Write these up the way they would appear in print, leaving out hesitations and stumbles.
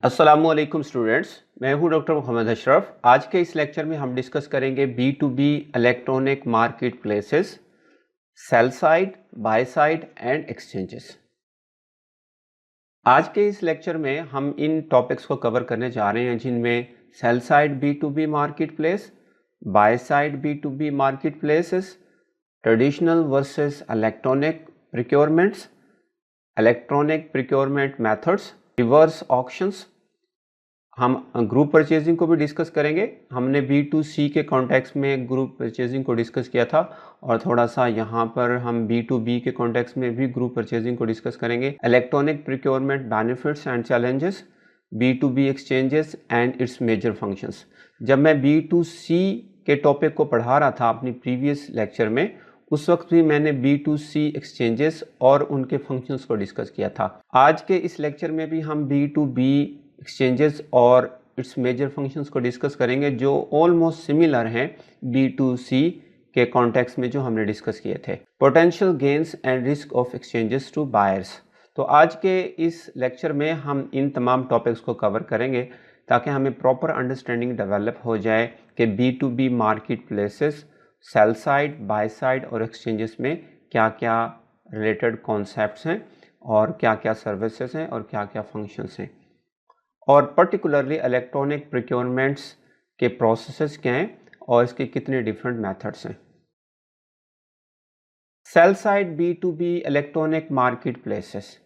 अस्सलामुअलैकुम स्टूडेंट्स, मैं हूं डॉक्टर मोहम्मद अशरफ। आज के इस लेक्चर में हम डिस्कस करेंगे B2B electronic market places, sell side, by side and exchanges. आज के इस लेक्चर में हम इन टॉपिक्स को कवर करने जा रहे हैं जिनमें sell side B2B marketplace, buy side B2B marketplaces, traditional versus electronic procurements, electronic procurement methods, reverse auctions. हम ग्रुप परचेजिंग को भी डिस्कस करेंगे। हमने B2C के कॉन्टेक्स्ट में ग्रुप परचेजिंग को डिस्कस किया था और थोड़ा सा यहाँ पर हम B2B के कॉन्टेक्स्ट में भी ग्रुप परचेजिंग को डिस्कस करेंगे। Electronic procurement benefits and challenges, B2B exchanges and its major functions. जब मैं B2C के टॉपिक को पढ़ा रहा था अपनी प्रीवियस लेक्चर में, उस वक्त भी मैंने B2C एक्सचेंजेस और उनके फंक्शंस को डिस्कस किया था। आज के इस लेक्चर में भी हम B2B एक्सचेंजेस और इट्स मेजर फंक्शंस को डिस्कस करेंगे जो ऑलमोस्ट सिमिलर हैं B2C के कॉन्टेक्स्ट में जो हमने डिस्कस किए थे। Potential gains and risk of exchanges to buyers. तो आज के इस लेक्चर में हम इन तमाम टॉपिक्स को कवर करेंगे ताकि हमें प्रॉपर अंडरस्टैंडिंग डेवलप हो जाए कि B2B market places, sell side, by side और एक्सचेंजेस में क्या क्या रिलेटेड कॉन्सेप्ट्स हैं और क्या क्या सर्विसेज हैं और क्या क्या फंक्शंस हैं, और पर्टिकुलरली इलेक्ट्रॉनिक प्रिक्योरमेंट्स के प्रोसेसेस क्या हैं और इसके कितने डिफरेंट मेथड्स हैं। Cell side B2B electronic market places.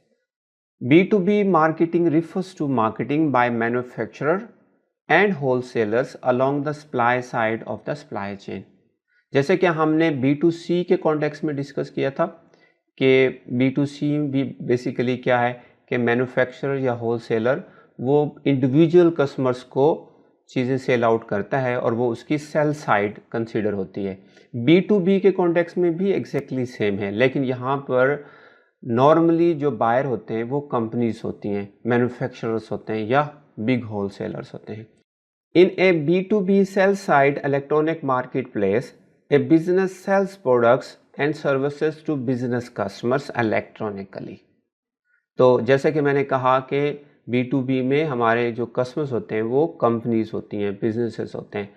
B2B marketing refers to marketing by manufacturer and wholesalers along the supply side of the supply chain। जैसे कि हमने B2C के कॉन्टेक्स्ट में डिस्कस किया था कि B2C भी बेसिकली क्या है कि मैन्युफैक्चरर या होलसेलर वो इंडिविजुअल कस्टमर्स को चीज़ें सेल आउट करता है और वो उसकी सेल साइड कंसीडर होती है। B2B के कॉन्टेक्स्ट में भी एग्जैक्टली सेम है, लेकिन यहाँ पर नॉर्मली जो बायर होते हैं वो कंपनीज होती हैं, मैन्युफैक्चरर्स होते हैं या बिग होलसेलर्स होते हैं। In a B2B sell side electronic marketplace, a business sells products and services to business customers electronically। तो जैसे कि मैंने कहा कि B2B में हमारे जो कस्टमर्स होते हैं वो कंपनीज होती हैं, बिजनेसेस होते हैं,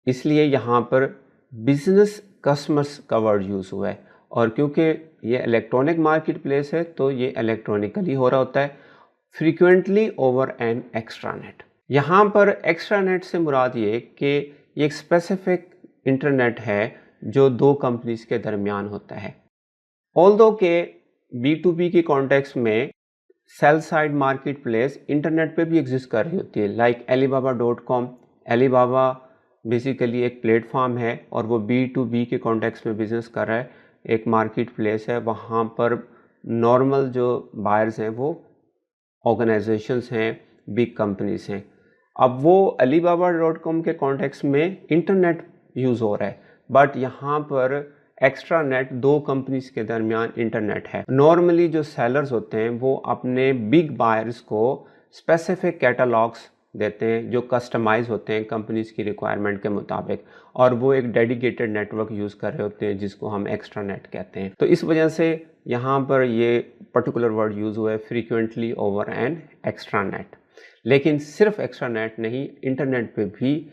इसलिए यहाँ पर बिजनेस कस्टमर्स का वर्ड यूज़ हुआ है। और क्योंकि ये इलेक्ट्रॉनिक मार्केट प्लेस है तो ये इलेक्ट्रॉनिकली हो रहा होता है, फ्रीक्वेंटली ओवर एन एक्स्ट्रानेट। यहाँ पर एक्स्ट्रानेट से मुराद ये कि ये एक स्पेसिफिक इंटरनेट है जो दो कंपनीज के दरमियान होता है। ऑल्दो के B2B की कॉन्टेक्स्ट में sell side market place internet पे भी एग्जिस्ट कर रही होती है, लाइक alibaba.com। alibaba बेसिकली एक प्लेटफॉर्म है और वो B2B के कॉन्टेक्स्ट में बिजनेस कर रहा है, एक मार्केट प्लेस है। वहाँ पर नॉर्मल जो बायर्स हैं वो ऑर्गेनाइजेशंस हैं, बिग कंपनीज हैं। अब वो alibaba.com के कॉन्टेक्स्ट में इंटरनेट यूज़ हो रहा है, बट यहाँ पर एक्स्ट्रा नेट दो कंपनीज के दरमियान इंटरनेट है। नॉर्मली जो सेलर्स होते हैं वो अपने बिग बायर्स को स्पेसिफिक कैटलॉग्स देते हैं जो कस्टमाइज होते हैं कंपनीज की रिक्वायरमेंट के मुताबिक, और वो एक डेडिकेटेड नेटवर्क यूज़ कर रहे होते हैं जिसको हम एक्स्ट्रा नेट कहते हैं। तो इस वजह से यहाँ पर ये पर्टिकुलर वर्ड यूज़ हुआ है, frequently over an extra net. लेकिन सिर्फ एक्स्ट्रा नेट नहीं, इंटरनेट पे भी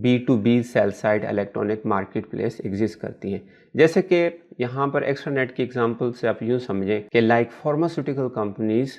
B2B sell side electronic market place exist करती हैं। जैसे कि यहाँ पर एक्स्ट्रा नेट की एग्जांपल से आप यूँ समझें कि लाइक फार्मास्यूटिकल कंपनीज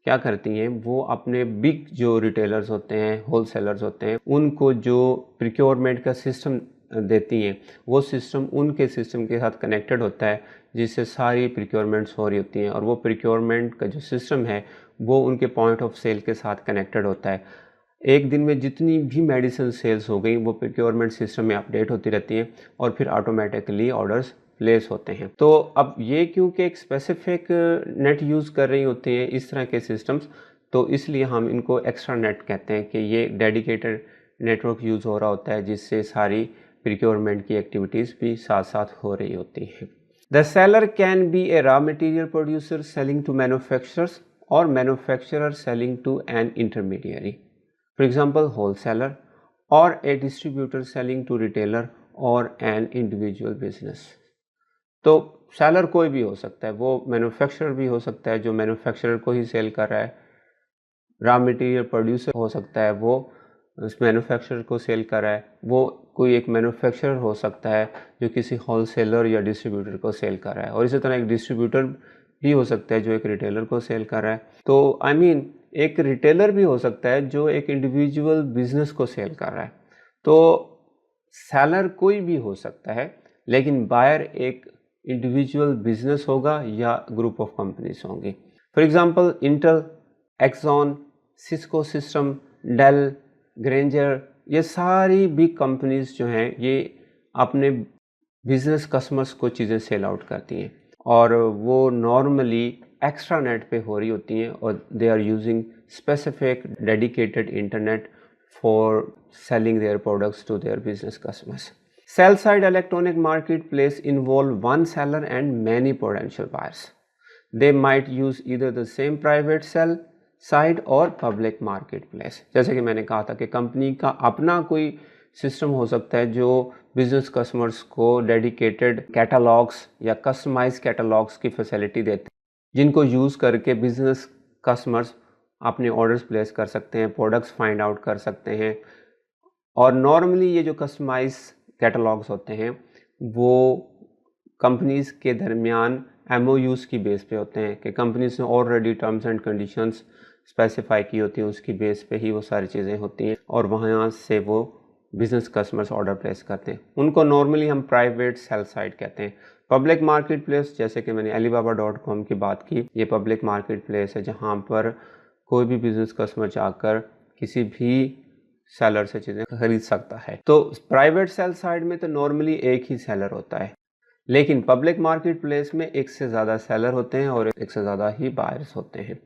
क्या करती हैं, वो अपने बिग जो रिटेलर्स होते हैं, होलसेलर्स होते हैं, उनको जो प्रिक्योरमेंट का सिस्टम देती हैं, वो सिस्टम उनके सिस्टम के साथ कनेक्टेड होता है जिससे सारी प्रिक्योरमेंट्स हो रही होती हैं, और वो प्रिक्योरमेंट का जो सिस्टम है वो उनके पॉइंट ऑफ सेल के साथ कनेक्टेड होता है। एक दिन में जितनी भी मेडिसिन सेल्स हो गई वो प्रिक्योरमेंट सिस्टम में अपडेट होती रहती हैं और फिर ऑटोमेटिकली ऑर्डर्स प्लेस होते हैं। तो अब ये क्योंकि एक स्पेसिफिक नेट यूज़ कर रही होती हैं इस तरह के सिस्टम्स, तो इसलिए हम इनको एक्स्ट्रा नेट कहते हैं कि ये डेडिकेटेड नेटवर्क यूज़ हो रहा होता है जिससे सारी प्रिक्योरमेंट की एक्टिविटीज़ भी साथ साथ हो रही होती हैं। The seller can be a raw material producer selling to manufacturers और manufacturer selling to an intermediary, for example wholesaler or a distributor selling to retailer or an individual business। तो सेलर कोई भी हो सकता है, वो मैन्युफैक्चरर भी हो सकता है जो मैन्युफैक्चरर को ही सेल कर रहा है, रॉ मटेरियल प्रोड्यूसर हो सकता है वो उस मैन्युफैक्चरर को सेल कर रहा है, वो कोई एक मैन्युफैक्चरर हो सकता है जो किसी होलसेलर या डिस्ट्रीब्यूटर को सेल कर रहा है, और इसी तरह एक डिस्ट्रीब्यूटर भी हो सकता है जो एक रिटेलर को सेल कर रहा है। तो एक रिटेलर भी हो सकता है जो एक इंडिविजुअल बिजनेस को सेल कर रहा है। तो सेलर कोई भी हो सकता है, लेकिन बायर एक इंडिविजुअल बिजनेस होगा या ग्रुप ऑफ कंपनीज होंगी। For example Intel, Exxon, Cisco system, Dell, Grainger, ये सारी बिग कंपनीज जो हैं ये अपने बिजनेस कस्टमर्स को चीज़ें सेल आउट करती हैं, और वो नॉर्मली एक्स्ट्रा नेट पे हो रही होती हैं, और they are using specific dedicated internet for selling their products to their business customers. Sell side electronic marketplace involve one seller and many potential buyers. They might use either the same private sell side और public marketplace. जैसे कि मैंने कहा था कि company का अपना कोई सिस्टम हो सकता है जो बिजनेस कस्टमर्स को डेडिकेटेड कैटलॉग्स या कस्टमाइज कैटलॉग्स की फैसिलिटी देते हैं, जिनको यूज़ करके बिजनेस कस्टमर्स अपने ऑर्डर्स प्लेस कर सकते हैं, प्रोडक्ट्स फाइंड आउट कर सकते हैं। और नॉर्मली ये जो कस्टमाइज कैटलॉग्स होते हैं वो कंपनीज़ के दरमियान MOUs की बेस पे होते हैं कि कंपनीज ने already terms and conditions specify की होती हैं, उसकी बेस पे ही वो सारी चीज़ें होती हैं, और वहाँ से वो बिजनेस कस्टमर्स ऑर्डर प्लेस करते हैं। उनको नॉर्मली हम प्राइवेट सेल साइट कहते हैं। पब्लिक मार्केट प्लेस, जैसे कि मैंने alibaba.com की बात की, ये पब्लिक मार्केट प्लेस है जहाँ पर कोई भी बिजनेस कस्टमर जाकर किसी भी सेलर से चीज़ें खरीद सकता है। तो प्राइवेट सेल साइड में तो नॉर्मली एक ही सेलर होता है, लेकिन पब्लिक मार्केट प्लेस में एक से ज़्यादा सेलर होते हैं और एक से ज़्यादा ही बायर्स होते हैं।